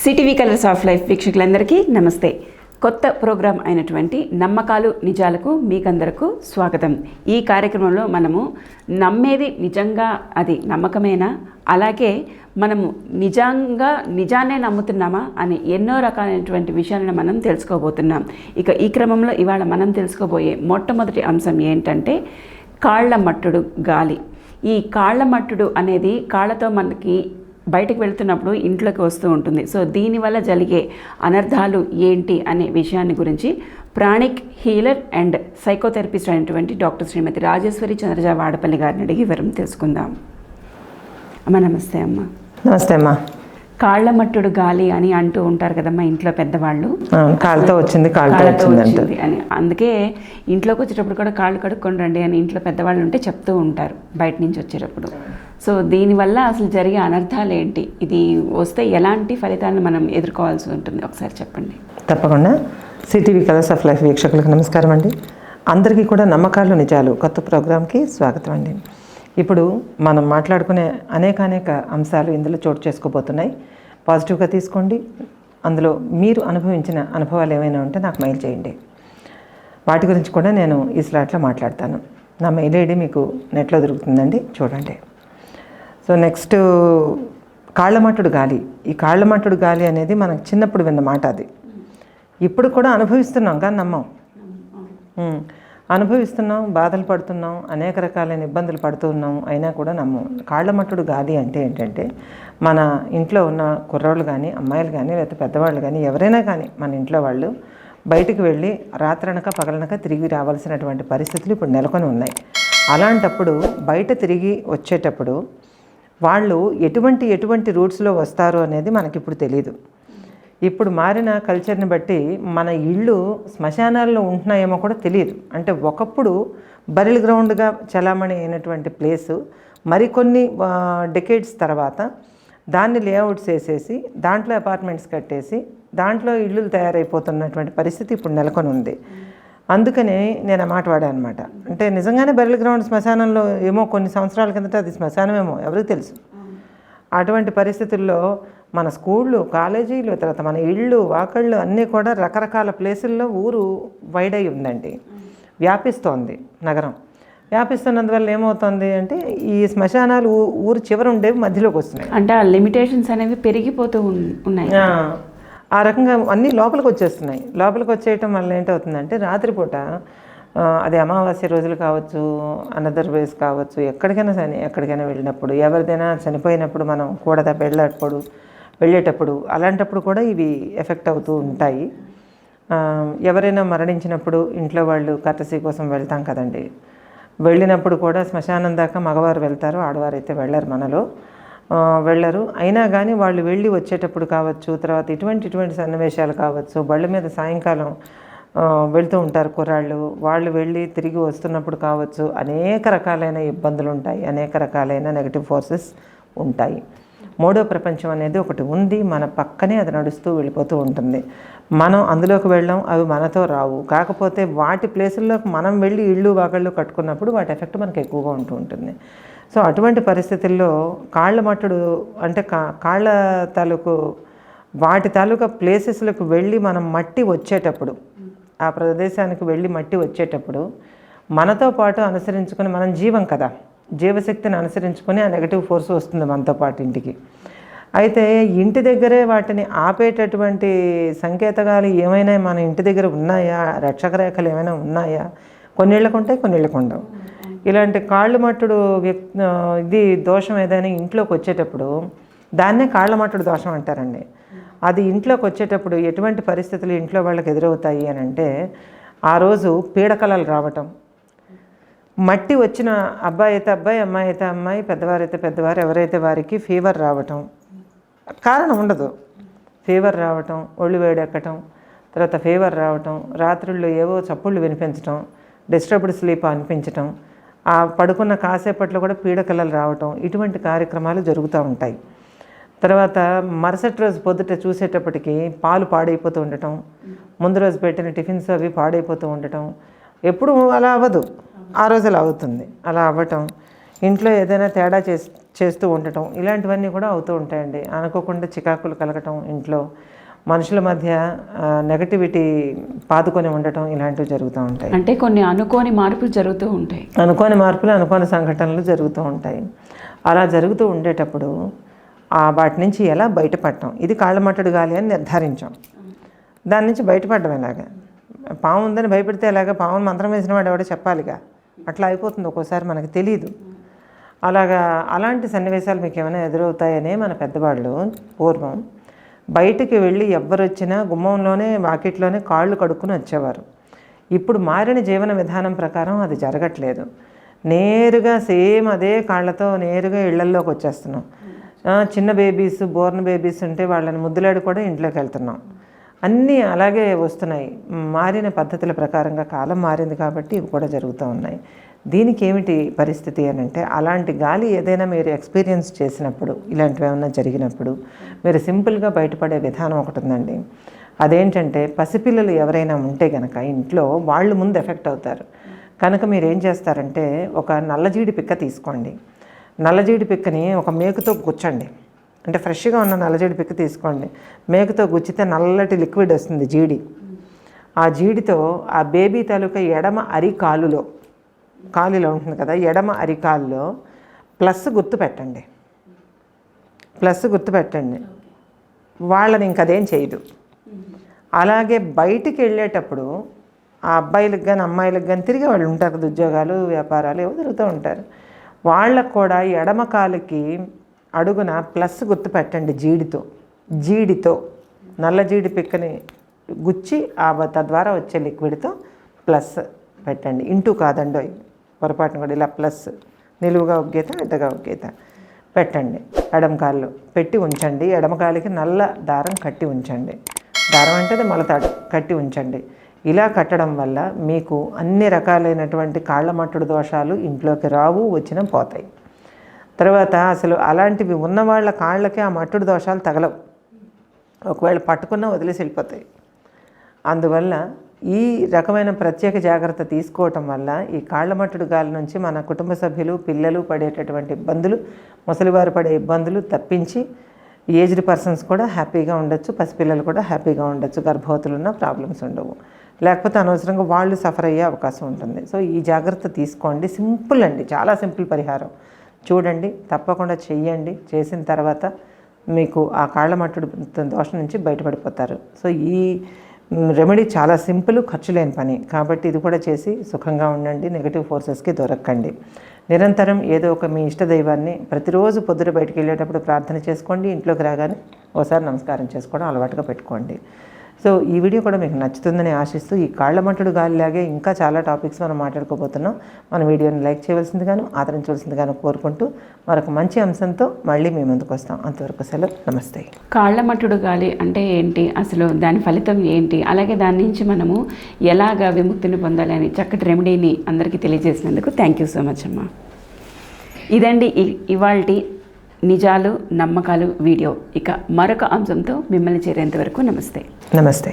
CTV colours of life వీక్షకులందరికీ నమస్తే. కొత్త ప్రోగ్రాం అయినటువంటి నమ్మకాలు నిజాలకు మీకందరకు స్వాగతం. ఈ కార్యక్రమంలో మనము నమ్మేది నిజంగా అది నమ్మకమేనా, అలాగే మనము నిజాన్నే నమ్ముతున్నామా అని ఎన్నో రకాలైనటువంటి విషయాలను మనం తెలుసుకోబోతున్నాం. ఇక ఈ క్రమంలో ఇవాళ మనం తెలుసుకోబోయే మొట్టమొదటి అంశం ఏంటంటే కాళ్ళ మట్టుడు గాలి. ఈ కాళ్ళ మట్టుడు అనేది కాళ్ళతో మనకి బయటకు వెళ్తున్నప్పుడు ఇంట్లోకి వస్తూ ఉంటుంది. సో దీనివల్ల జరిగే అనర్థాలు ఏంటి అనే విషయాన్ని గురించి ప్రాణిక్ హీలర్ అండ్ సైకోథెరపిస్ట్ అయినటువంటి డాక్టర్ శ్రీమతి రాజేశ్వరి చంద్రజ వాడపల్లి గారిని అడిగి వివరం తెలుసుకుందాం. అమ్మ నమస్తే. అమ్మ నమస్తే అమ్మా. కాళ్ళ మట్టుడు గాలి అని అంటూ ఉంటారు కదమ్మా ఇంట్లో పెద్దవాళ్ళు. కాళ్ళతో వచ్చింది అని, అందుకే ఇంట్లోకి వచ్చేటప్పుడు కూడా కాళ్ళు కడుక్కొని రండి అని ఇంట్లో పెద్దవాళ్ళు ఉంటే చెప్తూ ఉంటారు బయట నుంచి వచ్చేటప్పుడు. సో దీనివల్ల అసలు జరిగే అనర్థాలు ఏంటి, ఇది వస్తే ఎలాంటి ఫలితాలను మనం ఎదుర్కోవాల్సి ఉంటుంది, ఒకసారి చెప్పండి. తప్పకుండా. సిటీవీ కలర్స్ ఆఫ్ లైఫ్ వీక్షకులకు నమస్కారం అండి. అందరికీ కూడా నమ్మకాలు నిజాలు కొత్త ప్రోగ్రాంకి స్వాగతం అండి. ఇప్పుడు మనం మాట్లాడుకునే అనేక అంశాలు ఇందులో చోటు చేసుకోబోతున్నాయి. పాజిటివ్గా తీసుకోండి. అందులో మీరు అనుభవించిన అనుభవాలు ఏమైనా ఉంటే నాకు మెయిల్ చేయండి. వాటి గురించి కూడా నేను ఈ స్లాట్లో మాట్లాడతాను. నా మెయిల్ ఐడి మీకు నెట్లో దొరుకుతుందండి, చూడండి. సో నెక్స్ట్ కాళ్ళమట్టుడు గాలి. ఈ కాళ్ళమట్టుడు గాలి అనేది మనకు చిన్నప్పుడు విన్న మాట. అది ఇప్పుడు కూడా అనుభవిస్తున్నాం కానీ నమ్మం. అనుభవిస్తున్నాం, బాధలు పడుతున్నాం, అనేక రకాలైన ఇబ్బందులు పడుతూ ఉన్నాం, అయినా కూడా నమ్మం. కాళ్ళమట్టుడు గాలి అంటే ఏంటంటే మన ఇంట్లో ఉన్న కుర్రోళ్ళు కానీ అమ్మాయిలు కానీ లేకపోతే పెద్దవాళ్ళు కానీ ఎవరైనా కానీ మన ఇంట్లో వాళ్ళు బయటికి వెళ్ళి రాత్రనక పగలనక తిరిగి రావాల్సినటువంటి పరిస్థితులు ఇప్పుడు నెలకొని ఉన్నాయి. అలాంటప్పుడు బయట తిరిగి వచ్చేటప్పుడు వాళ్ళు ఎటువంటి రూట్స్లో వస్తారు అనేది మనకి ఇప్పుడు తెలియదు. ఇప్పుడు మారిన కల్చర్ని బట్టి మన ఇళ్ళు శ్మశానాల్లో ఉంటున్నాయేమో కూడా తెలియదు. అంటే ఒకప్పుడు బరిల్ గ్రౌండ్గా చలామణి అయినటువంటి ప్లేసు మరికొన్ని డెకేడ్స్ తర్వాత దాన్ని లేఅవుట్స్ వేసేసి దాంట్లో అపార్ట్మెంట్స్ కట్టేసి దాంట్లో ఇళ్ళు తయారైపోతున్నటువంటి పరిస్థితి ఇప్పుడు నెలకొని ఉంది. అందుకనే నేను ఆ మాట వాడాను అనమాట. అంటే నిజంగానే బరిల్ గ్రౌండ్ శ్మశానంలో ఏమో కొన్ని సంవత్సరాల కిందట అది శ్మశానమేమో ఎవరికి తెలుసు. అటువంటి పరిస్థితుల్లో మన స్కూళ్ళు, కాలేజీలు, తర్వాత మన ఇళ్ళు, వాకళ్ళు అన్నీ కూడా రకరకాల ప్లేసుల్లో ఊరు వైడ్ అయి ఉందండి, వ్యాపిస్తోంది. నగరం వ్యాపిస్తున్నందువల్ల ఏమవుతుంది అంటే ఈ శ్మశానాలు ఊరు చివర ఉండేవి మధ్యలోకి వస్తున్నాయి. అంటే ఆ లిమిటేషన్స్ అనేవి పెరిగిపోతూ ఉన్నాయి. ఆ రకంగా అన్నీ లోపలికి వచ్చేస్తున్నాయి. లోపలికి వచ్చేయటం వల్ల ఏంటవుతుందంటే రాత్రిపూట అది అమావాస్య రోజులు కావచ్చు, అనదర్ వేస్ కావచ్చు, ఎక్కడికైనా వెళ్ళినప్పుడు, ఎవరిదైనా చనిపోయినప్పుడు మనం కూడా వెళ్ళేటప్పుడు అలాంటప్పుడు కూడా ఇవి ఎఫెక్ట్ అవుతూ ఉంటాయి. ఎవరైనా మరణించినప్పుడు ఇంట్లో వాళ్ళు కర్టసీ కోసం వెళ్తాం కదండి, వెళ్ళినప్పుడు కూడా శ్మశానం దాకా మగవారు వెళ్తారు, ఆడవారు అయితే వెళ్ళరు. అయినా కానీ వాళ్ళు వెళ్ళి వచ్చేటప్పుడు కావచ్చు, తర్వాత ఇటువంటి సన్నివేశాలు కావచ్చు, బళ్ళ మీద సాయంకాలం వెళ్తూ ఉంటారు కుర్రాళ్ళు, వాళ్ళు వెళ్ళి తిరిగి వస్తున్నప్పుడు కావచ్చు, అనేక రకాలైన ఇబ్బందులు ఉంటాయి, అనేక రకాలైన నెగటివ్ ఫోర్సెస్ ఉంటాయి. మూడో ప్రపంచం అనేది ఒకటి ఉంది, మన పక్కనే అది నడుస్తూ వెళ్ళిపోతూ ఉంటుంది. మనం అందులోకి వెళ్ళాం, అవి మనతో రావు. కాకపోతే వాటి ప్లేసుల్లోకి మనం వెళ్ళి ఇళ్ళు వాకళ్ళు కట్టుకున్నప్పుడు వాటి ఎఫెక్ట్ మనకు ఎక్కువగా ఉంటూ ఉంటుంది. సో అటువంటి పరిస్థితుల్లో కాళ్ళ మట్టుడు అంటే కాళ్ళ వాటి తాలూకా ప్లేసెస్లకు వెళ్ళి మనం మట్టి వచ్చేటప్పుడు, ఆ ప్రదేశానికి వెళ్ళి మట్టి వచ్చేటప్పుడు మనతో పాటు అనుసరించుకొని, మనం జీవం కదా, జీవశక్తిని అనుసరించుకొని ఆ నెగటివ్ ఫోర్స్ వస్తుంది మనతో పాటు ఇంటికి. అయితే ఇంటి దగ్గరే వాటిని ఆపేటటువంటి సంకేతగాలు ఏమైనా మన ఇంటి దగ్గర ఉన్నాయా, రక్షక రేఖలు ఏమైనా ఉన్నాయా? కొన్నిళ్ళకు ఉంటాయి, కొన్నిళ్ళకు ఉండవు. ఇలాంటి కాళ్ళు మట్టుడు ఇది దోషం ఏదైనా ఇంట్లోకి వచ్చేటప్పుడు దాన్నే కాళ్ళ మట్టుడు దోషం అంటారండి. అది ఇంట్లోకి వచ్చేటప్పుడు ఎటువంటి పరిస్థితులు ఇంట్లో వాళ్ళకి ఎదురవుతాయి అని అంటే, ఆ రోజు పీడకలలు రావటం, మట్టి వచ్చిన అబ్బాయి అయితే అబ్బాయి, అమ్మాయి అయితే అమ్మాయి, పెద్దవారైతే పెద్దవారు, ఎవరైతే వారికి ఫీవర్ రావటం, కారణం ఉండదు, ఫీవర్ రావటం, ఒళ్ళు వేడెక్కటం, తర్వాత ఫీవర్ రావటం, రాత్రుల్లో ఏవో చప్పుళ్ళు వినిపించటం, డిస్టర్బ్డ్ స్లీప్ అనిపించటం, ఆ పడుకున్న కాసేపట్లో కూడా పీడకలలు రావటం, ఇటువంటి కార్యక్రమాలు జరుగుతూ ఉంటాయి. తర్వాత మరుసటి రోజు పొద్దుట చూసేటప్పటికి పాలు పాడైపోతూ ఉండటం, ముందు రోజు పెట్టిన టిఫిన్స్ అవి పాడైపోతూ ఉండటం, ఎప్పుడు అలా అవ్వదు, ఆ రోజు అలా అవుతుంది. అలా అవ్వటం, ఇంట్లో ఏదైనా తేడా చేస్తూ ఉండటం, ఇలాంటివన్నీ కూడా అవుతూ ఉంటాయండి. అనుకోకుండా చికాకులు కలగటం, ఇంట్లో మనుషుల మధ్య నెగటివిటీ పాదుకొని ఉండటం, ఇలాంటివి జరుగుతూ ఉంటాయి. అంటే కొన్ని అనుకోని మార్పులు జరుగుతూ ఉంటాయి. అనుకోని మార్పులు, అనుకోని సంఘటనలు జరుగుతూ ఉంటాయి. అలా జరుగుతూ ఉండేటప్పుడు వాటి నుంచి ఎలా బయటపడటం, ఇది కాళ్ళమట్టడు గాలి అని నిర్ధారించాం. దాని నుంచి బయటపడడం ఎలాగా? పాము ఉందని భయపెడితే ఎలాగా? పాముని మంత్రం వేసిన వాడు ఎవడో చెప్పాలిగా. అట్లా అయిపోతుంది ఒక్కోసారి, మనకు తెలియదు. అలాంటి సన్నివేశాలు మీకు ఏమైనా ఎదురవుతాయనే మన పెద్దవాళ్ళు పూర్వం బయటికి వెళ్ళి ఎవ్వరు వచ్చినా గుమ్మంలోనే వాకిట్లోనే కాళ్ళు కడుక్కుని వచ్చేవారు. ఇప్పుడు మారిన జీవన విధానం ప్రకారం అది జరగట్లేదు. నేరుగా సేమ్ అదే కాళ్ళతో నేరుగా ఇళ్లల్లోకి వచ్చేస్తున్నాం. చిన్న బేబీస్, బోర్న్ బేబీస్ ఉంటే వాళ్ళని ముద్దులాడి కూడా ఇంట్లోకి వెళ్తున్నాం. అన్నీ అలాగే వస్తున్నాయి. మారిన పద్ధతుల ప్రకారంగా కాలం మారింది కాబట్టి ఇవి కూడా జరుగుతూ ఉన్నాయి. దీనికి ఏమిటి పరిస్థితి అని అంటే, అలాంటి గాలి ఏదైనా మీరు ఎక్స్పీరియన్స్ చేసినప్పుడు, ఇలాంటివి ఏమైనా జరిగినప్పుడు మీరు సింపుల్గా బయటపడే విధానం ఒకటి ఉందండి. అదేంటంటే, పసిపిల్లలు ఎవరైనా ఉంటే కనుక ఇంట్లో వాళ్ళు ముందు ఎఫెక్ట్ అవుతారు కనుక మీరు ఏం చేస్తారంటే, ఒక నల్లజీడి పిక్క తీసుకోండి. నల్లజీడి పిక్కని ఒక మేకుతో గుచ్చండి. అంటే ఫ్రెష్గా ఉన్న నల్లజీడి పిక్క తీసుకోండి. మేకుతో గుచ్చితే నల్లటి లిక్విడ్ వస్తుంది, జీడి. ఆ జీడితో ఆ బేబీ తాలూకా ఎడమ అరికాలులో, కాలులో ఉంటుంది కదా, ఎడమ అరికాల్లో ప్లస్ గుర్తు పెట్టండి. ప్లస్ గుర్తు పెట్టండి. వాళ్ళని ఇంకదేం చేయదు. అలాగే బయటికి వెళ్ళేటప్పుడు ఆ అబ్బాయిలకు కానీ అమ్మాయిలకు కానీ తిరిగి వాళ్ళు ఉంటారు కదా, ఉద్యోగాలు వ్యాపారాలు ఏవో తిరుగుతూ ఉంటారు. వాళ్ళకు కూడా ఎడమ కాలుకి అడుగున ప్లస్ గుర్తు పెట్టండి. జీడితో నల్ల జీడి పిక్కని గుచ్చి తద్వారా వచ్చే లిక్విడ్తో ప్లస్ పెట్టండి. ఇంటూ కాదండి, పొరపాటున కూడా ఇలా ప్లస్ నిలువుగా ఒక గీత, అడ్డగా ఒక గీత పెట్టండి. ఎడమకాల్లో పెట్టి ఉంచండి. ఎడమకాలికి నల్ల దారం కట్టి ఉంచండి. దారం అంటే అది మొలతాడు, కట్టి ఉంచండి. ఇలా కట్టడం వల్ల మీకు అన్ని రకాలైనటువంటి కాళ్ళమట్టుడు దోషాలు ఇంట్లోకి రావు, వచ్చినా పోతాయి. తర్వాత అసలు అలాంటివి ఉన్నవాళ్ళ కాళ్ళకి ఆ మట్టుడు దోషాలు తగలవు. ఒకవేళ పట్టుకున్నా వదిలేసి వెళ్ళిపోతాయి. అందువల్ల ఈ రకమైన ప్రత్యేక జాగ్రత్త తీసుకోవటం వల్ల ఈ కాళ్ళమట్టుడు గాలి నుంచి మన కుటుంబ సభ్యులు, పిల్లలు పడేటటువంటి ఇబ్బందులు, ముసలివారు పడే ఇబ్బందులు తప్పించి ఏజ్డ్ పర్సన్స్ కూడా హ్యాపీగా ఉండొచ్చు, పసిపిల్లలు కూడా హ్యాపీగా ఉండొచ్చు. గర్భవతులు ఉన్న ప్రాబ్లమ్స్ ఉండవు. లేకపోతే అనవసరంగా వాళ్ళు సఫర్ అయ్యే అవకాశం ఉంటుంది. సో ఈ జాగ్రత్త తీసుకోండి. సింపుల్ అండి, చాలా సింపుల్ పరిహారం. చూడండి, తప్పకుండా చెయ్యండి. చేసిన తర్వాత మీకు ఆ కాళ్ళమట్టుడు దోషం నుంచి బయటపడిపోతారు. సో ఈ రెమెడీ చాలా సింపుల్, ఖర్చు లేని పని కాబట్టి ఇది కూడా చేసి సుఖంగా ఉండండి. నెగిటివ్ ఫోర్సెస్కి దొరక్కండి. నిరంతరం ఏదో ఒక మీ ఇష్టదైవాన్ని ప్రతిరోజు పొద్దున బయటికి వెళ్ళేటప్పుడు ప్రార్థన చేసుకోండి. ఇంట్లోకి రాగానే ఓసారి నమస్కారం చేసుకోవడం అలవాటుగా పెట్టుకోండి. సో ఈ వీడియో కూడా మీకు నచ్చుతుందని ఆశిస్తూ, ఈ కాళ్ళమట్టుడు గాలిలాగే ఇంకా చాలా టాపిక్స్ మనం మాట్లాడుకోబోతున్నాం. మన వీడియోని లైక్ చేయవలసిందిగాను, ఆదరించవలసిందిగాను కోరుకుంటూ మరొక మంచి అంశంతో మళ్ళీ మీ ముందుకు వస్తాం. అంతవరకు సెలవు, నమస్తే. కాళ్ళమట్టుడు గాలి అంటే ఏంటి, అసలు దాని ఫలితం ఏంటి, అలాగే దాని నుంచి మనము ఎలాగా విముక్తిని పొందాలి అని చక్కటి రెమెడీని అందరికీ తెలియజేసినందుకు థ్యాంక్ యూ సో మచ్ అమ్మా. ఇదండి ఇవాల్టి నిజాలు నమ్మకాలు వీడియో. ఇక మరొక అంశంతో మిమ్మల్ని చేరేంత వరకు నమస్తే. నమస్తే.